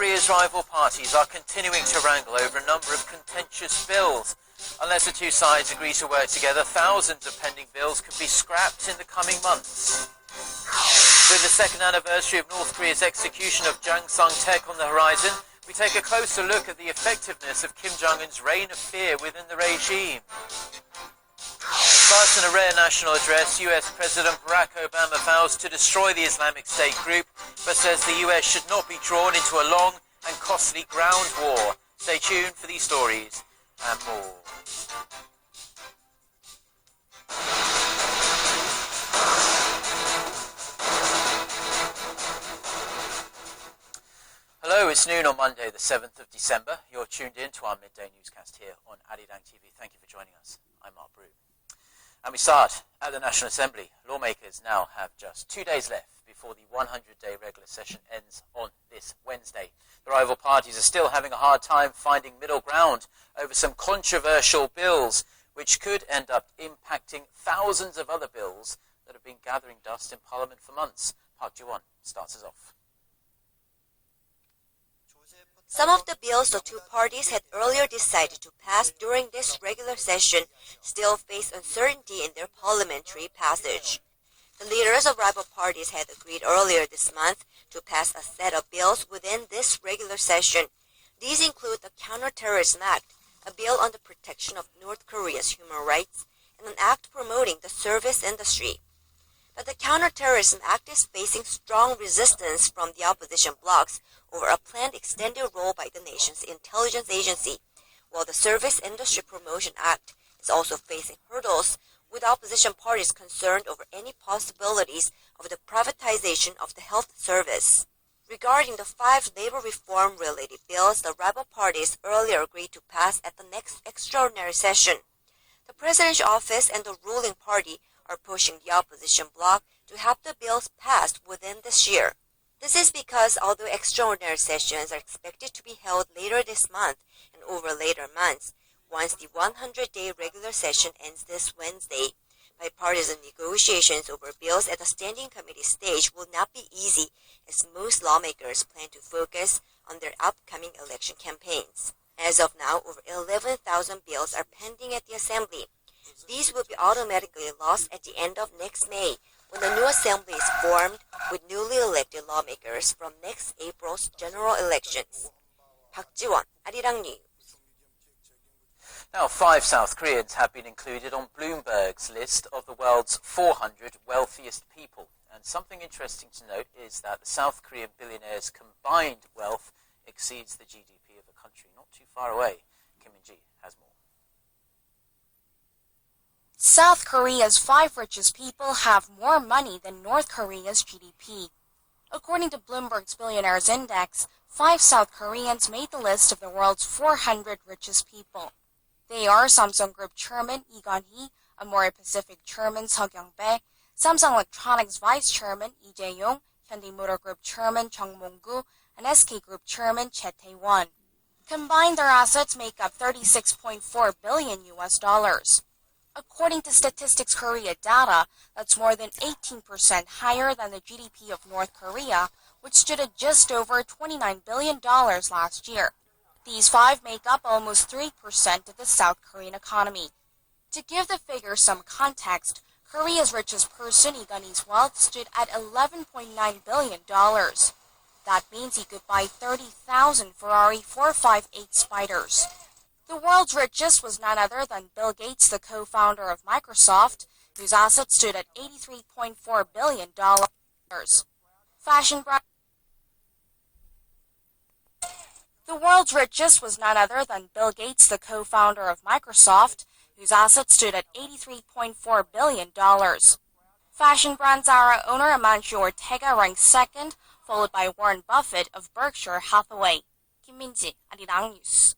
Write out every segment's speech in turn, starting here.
Korea's rival parties are continuing to wrangle over a number of contentious bills. Unless the two sides agree to work together, thousands of pending bills could be scrapped in the coming months. With the second anniversary of North Korea's execution of Jang Sung-taek on the horizon, we take a closer look at the effectiveness of Kim Jong-un's reign of fear within the regime. First, in a rare national address, US President Barack Obama vows to destroy the Islamic State group, but says the US should not be drawn into a long and costly ground war. Stay tuned for these stories and more. Hello, it's noon on Monday, the 7th of December. You're tuned in to our midday newscast here on Arirang TV. Thank you for joining us. I'm Mark Brew. And we start at the National Assembly. Lawmakers now have just 2 days left before the 100-day regular session ends on this Wednesday. The rival parties are still having a hard time finding middle ground over some controversial bills, which could end up impacting thousands of other bills that have been gathering dust in Parliament for months. Park Ji-won starts us off. Some of the bills the two parties had earlier decided to pass during this regular session still face uncertainty in their parliamentary passage. The leaders of rival parties had agreed earlier this month to pass a set of bills within this regular session. These include the Counterterrorism Act, a bill on the protection of North Korea's human rights, and an act promoting the service industry. But the Counterterrorism Act is facing strong resistance from the opposition blocs over a planned extended role by the nation's intelligence agency, while the Service Industry Promotion Act is also facing hurdles, with opposition parties concerned over any possibilities of the privatization of the health service. Regarding the 5 labor reform-related bills the rival parties earlier agreed to pass at the next extraordinary session, the presidential office and the ruling party are pushing the opposition bloc to have the bills passed within this year. This is because although extraordinary sessions are expected to be held later this month and over later months, once the 100-day regular session ends this Wednesday, bipartisan negotiations over bills at the standing committee stage will not be easy, as most lawmakers plan to focus on their upcoming election campaigns. As of now, over 11,000 bills are pending at the Assembly. These will be automatically lost at the end of next May, when the new assembly is formed with newly elected lawmakers from next April's general elections. Park Ji-won, Arirang News. Now, 5 South Koreans have been included on Bloomberg's list of the world's 400 wealthiest people. And something interesting to note is that the South Korean billionaires' combined wealth exceeds the GDP of the country not too far away. Kim Min-ji has more. South Korea's 5 richest people have more money than North Korea's GDP. According to Bloomberg's Billionaires Index, 5 South Koreans made the list of the world's 400 richest people. They are Samsung Group Chairman Lee Gun-hee, Amore Pacific Chairman Seo Kyung-bae, Samsung Electronics Vice Chairman Lee Jae-yong, Hyundai Motor Group Chairman Chung Mong-gu, and SK Group Chairman Choi Tae-won. Combined, their assets make up $36.4 billion. According to Statistics Korea data, that's more than 18% higher than the GDP of North Korea, which stood at just over $29 billion last year. These 5 make up almost 3% of the South Korean economy. To give the figure some context, Korea's richest person, Lee Gun-hee's wealth, stood at $11.9 billion. That means he could buy 30,000 Ferrari 458 Spiders. The world's richest was none other than Bill Gates, the co-founder of Microsoft, whose assets stood at $83.4 billion. Fashion brand. The world's richest was none other than Bill Gates, the co-founder of Microsoft, whose assets stood at $83.4 billion. Fashion brand Zara owner Amancio Ortega ranked second, followed by Warren Buffett of Berkshire Hathaway. Kim Min-ji, Arirang News.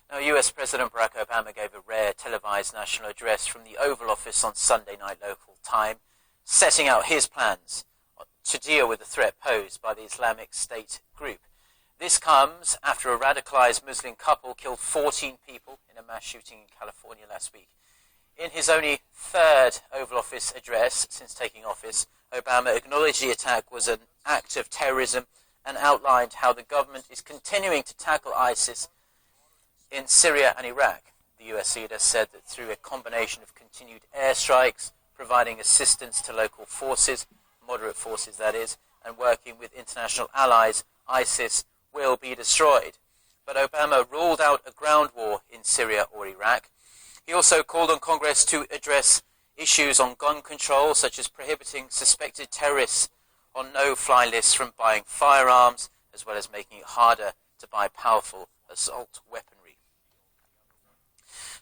Now, US President Barack Obama gave a rare televised national address from the Oval Office on Sunday night local time, setting out his plans to deal with the threat posed by the Islamic State group. This comes after a radicalized Muslim couple killed 14 people in a mass shooting in California last week. In his only 3rd Oval Office address since taking office, Obama acknowledged the attack was an act of terrorism and outlined how the government is continuing to tackle ISIS in Syria and Iraq. The US leader said that through a combination of continued airstrikes, providing assistance to local forces, moderate forces that is, and working with international allies, ISIS will be destroyed. But Obama ruled out a ground war in Syria or Iraq. He also called on Congress to address issues on gun control, such as prohibiting suspected terrorists on no-fly lists from buying firearms, as well as making it harder to buy powerful assault weaponry.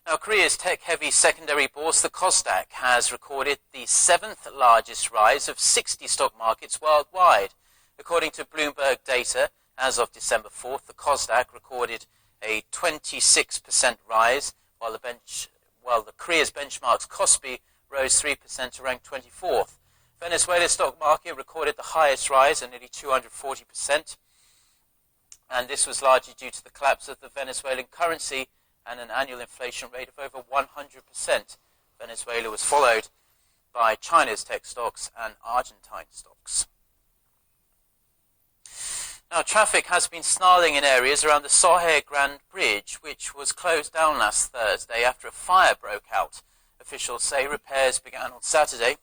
Now, Korea's tech-heavy secondary bourse, the Kosdaq, has recorded the 7th largest rise of 60 stock markets worldwide. According to Bloomberg data, as of December 4th, the Kosdaq recorded a 26% rise, while the Korea's benchmark's Kospi rose 3% to rank 24th. Venezuela's stock market recorded the highest rise at nearly 240%, and this was largely due to the collapse of the Venezuelan currency and an annual inflation rate of over 100%. Venezuela was followed by China's tech stocks and Argentine stocks. Now, traffic has been snarling in areas around the Sohae Grand Bridge, which was closed down last Thursday after a fire broke out. Officials say repairs began on Saturday,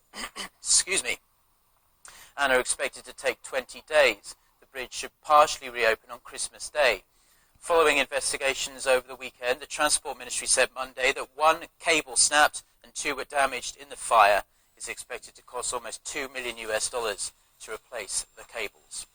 and are expected to take 20 days. The bridge should partially reopen on Christmas Day. Following investigations over the weekend, the Transport Ministry said Monday that 1 cable snapped and 2 were damaged in the fire. It's expected to cost almost $2 million to replace the cables.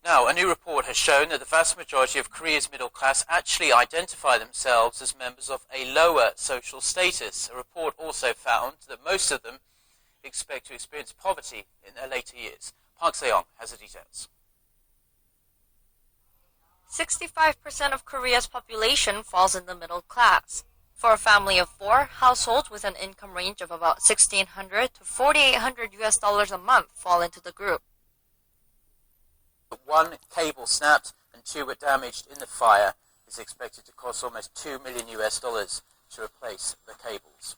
Now, a new report has shown that the vast majority of Korea's middle class actually identify themselves as members of a lower social status. A report also found that most of them expect to experience poverty in their later years. Park Se-young has the details. 65% of Korea's population falls in the middle class. For a family of 4, households with an income range of about $1,600 to $4,800 a month fall into the group. 1 cable snapped and 2 were damaged in the fire. It's expected to cost almost $2 million to replace the cables.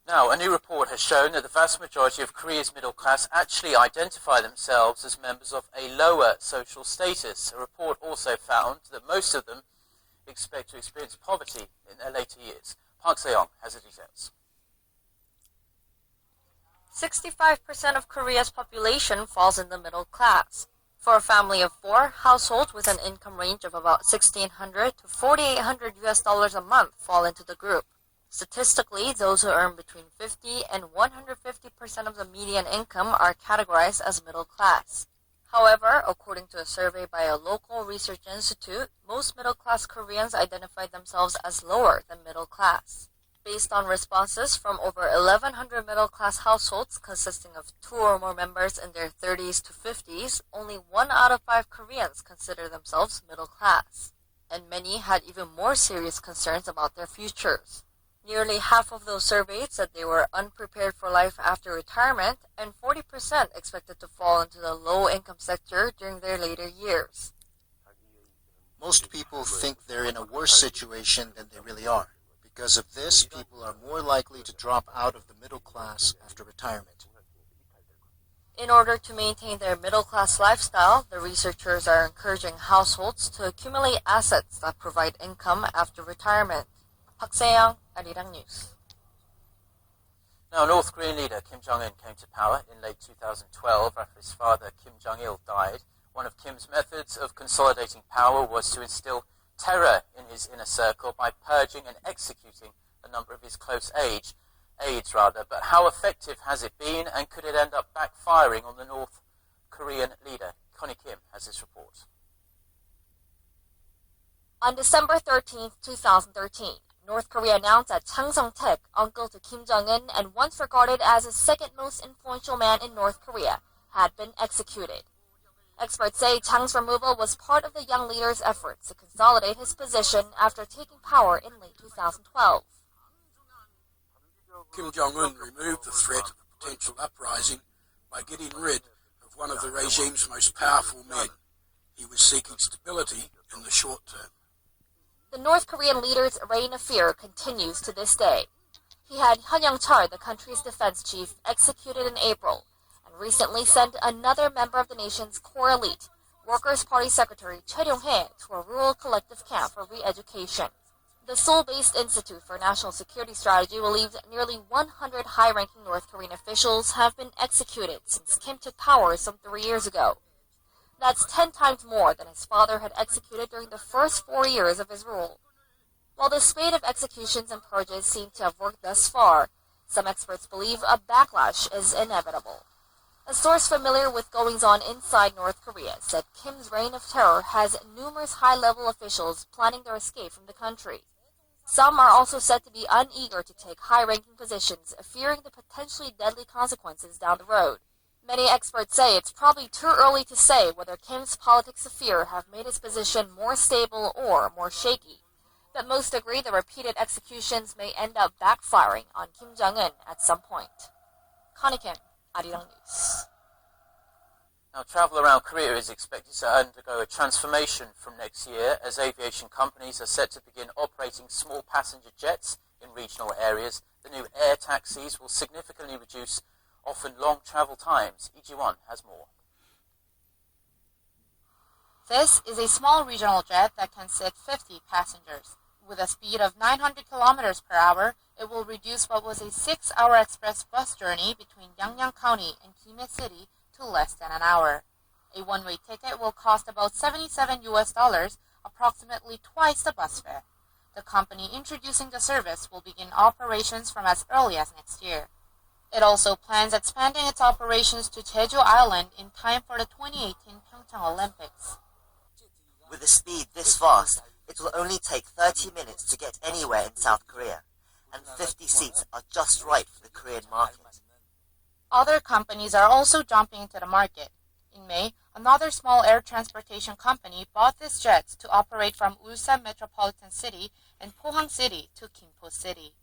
Now, a new report has shown that the vast majority of Korea's middle class actually identify themselves as members of a lower social status. A report also found that most of them expect to experience poverty in their later years. Park Se-young has the details. 65% of Korea's population falls in the middle class. For a family of 4, households with an income range of about $1,600 to $4,800 a month fall into the group. Statistically, those who earn between 50 and 150% of the median income are categorized as middle class. However, according to a survey by a local research institute, most middle-class Koreans identify themselves as lower than middle class. Based on responses from over 1,100 middle-class households consisting of 2 or more members in their 30s to 50s, only 1 out of 5 Koreans consider themselves middle class. And many had even more serious concerns about their futures. Nearly half of those surveyed said they were unprepared for life after retirement, and 40% expected to fall into the low-income sector during their later years. Most people think they're in a worse situation than they really are. Because of this, people are more likely to drop out of the middle class after retirement. In order to maintain their middle-class lifestyle, the researchers are encouraging households to accumulate assets that provide income after retirement. Park Se-young, Arirang News. Now, North Korean leader Kim Jong-un came to power in late 2012 after his father Kim Jong-il died. One of Kim's methods of consolidating power was to instill terror in his inner circle by purging and executing a number of his close aides. But how effective has it been, and could it end up backfiring on the North Korean leader? Connie Kim has this report. On December 13, 2013, North Korea announced that Chang Song-taek, uncle to Kim Jong-un and once regarded as the second most influential man in North Korea, had been executed. Experts say Chang's removal was part of the young leader's efforts to consolidate his position after taking power in late 2012. Kim Jong-un removed the threat of a potential uprising by getting rid of one of the regime's most powerful men. He was seeking stability in the short term. The North Korean leader's reign of fear continues to this day. He had Hyun Young-chul, the country's defense chief, executed in April, and recently sent another member of the nation's core elite, Workers' Party Secretary Choi Ryong-hae, to a rural collective camp for re-education. The Seoul-based Institute for National Security Strategy believes nearly 100 high-ranking North Korean officials have been executed since Kim took power some 3 years ago. That's 10 times more than his father had executed during the first 4 years of his rule. While the spate of executions and purges seem to have worked thus far, some experts believe a backlash is inevitable. A source familiar with goings-on inside North Korea said Kim's reign of terror has numerous high-level officials planning their escape from the country. Some are also said to be uneager to take high-ranking positions, fearing the potentially deadly consequences down the road. Many experts say it's probably too early to say whether Kim's politics of fear have made his position more stable or more shaky. But most agree the repeated executions may end up backfiring on Kim Jong-un at some point. Connie Kim, Arirang News. Now, travel around Korea is expected to undergo a transformation from next year as aviation companies are set to begin operating small passenger jets in regional areas. The new air taxis will significantly reduce often long travel times. Iji-won has more. This is a small regional jet that can sit 50 passengers. With a speed of 900 kilometers per hour, it will reduce what was a 6-hour express bus journey between Yangyang County and Gimhae City to less than an hour. A one-way ticket will cost about $77, approximately twice the bus fare. The company introducing the service will begin operations from as early as next year. It also plans expanding its operations to Jeju Island in time for the 2018 Pyeongchang Olympics. With a speed this fast, it will only take 30 minutes to get anywhere in South Korea, and 50 seats are just right for the Korean market. Other companies are also jumping into the market. In May, another small air transportation company bought this jet to operate from Ulsan Metropolitan City and Pohang City to Gimpo City.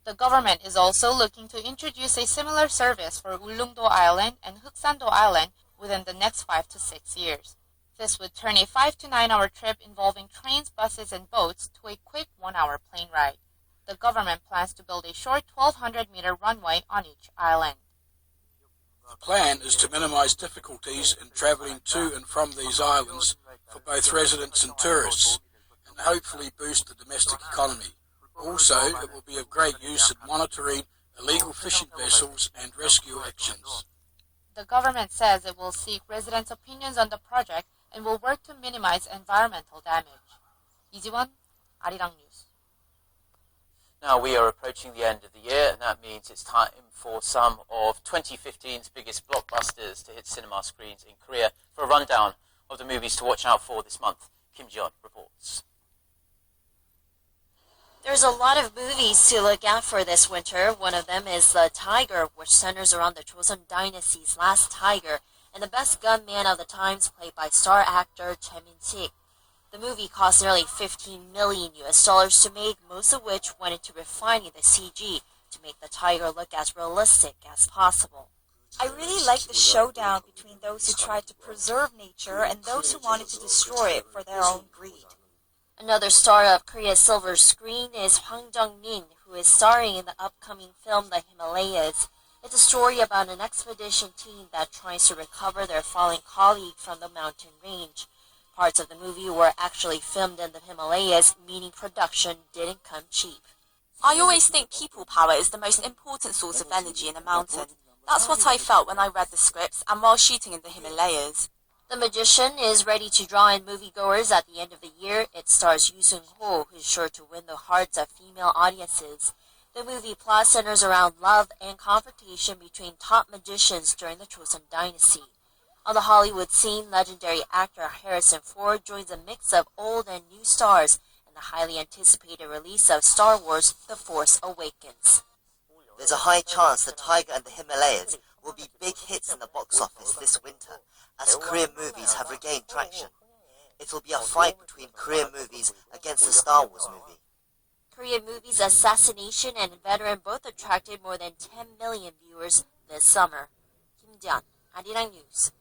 The government is also looking to introduce a similar service for Ulleungdo Island and Huksan-do Island within the next 5 to 6 years. This would turn a 5 to 9 hour trip involving trains, buses, and boats to a quick 1-hour plane ride. The government plans to build a short 1,200-meter runway on each island. The plan is to minimize difficulties in traveling to and from these islands for both residents and tourists, and hopefully boost the domestic economy. Also, it will be of great use in monitoring illegal fishing vessels and rescue actions. The government says it will seek residents' opinions on the project and will work to minimize environmental damage. Iji-won, Arirang News. Now we are approaching the end of the year, and that means it's time for some of 2015's biggest blockbusters to hit cinema screens in Korea. For a rundown of the movies to watch out for this month, Kim Ji-yeon reports. There's a lot of movies to look out for this winter. One of them is The Tiger, which centers around the Joseon Dynasty's last tiger and the best gunman of the times, played by star actor Choi Min-sik. The movie cost nearly $15 million to make, most of which went into refining the CG to make the tiger look as realistic as possible. I really like the showdown between those who tried to preserve nature and those who wanted to destroy it for their own greed. Another star of Korea's silver screen is Hwang Jung-min, who is starring in the upcoming film The Himalayas. It's a story about an expedition team that tries to recover their fallen colleague from the mountain range. Parts of the movie were actually filmed in the Himalayas, meaning production didn't come cheap. I always think people power is the most important source of energy in a mountain. That's what I felt when I read the scripts and while shooting in the Himalayas. The Magician is ready to draw in moviegoers at the end of the year. It stars Yoo Seung-ho, who's sure to win the hearts of female audiences. The movie plot centers around love and confrontation between top magicians during the Joseon Dynasty. On the Hollywood scene, legendary actor Harrison Ford joins a mix of old and new stars in the highly anticipated release of Star Wars: The Force Awakens. There's a high chance The Tiger and the Himalayas will be big hits in the box office this winter, as Korean movies have regained traction. It will be a fight between Korean movies against the Star Wars movie. Korean movies Assassination and Veteran both attracted more than 10 million viewers this summer. Kim Ji-yeon, Arirang News.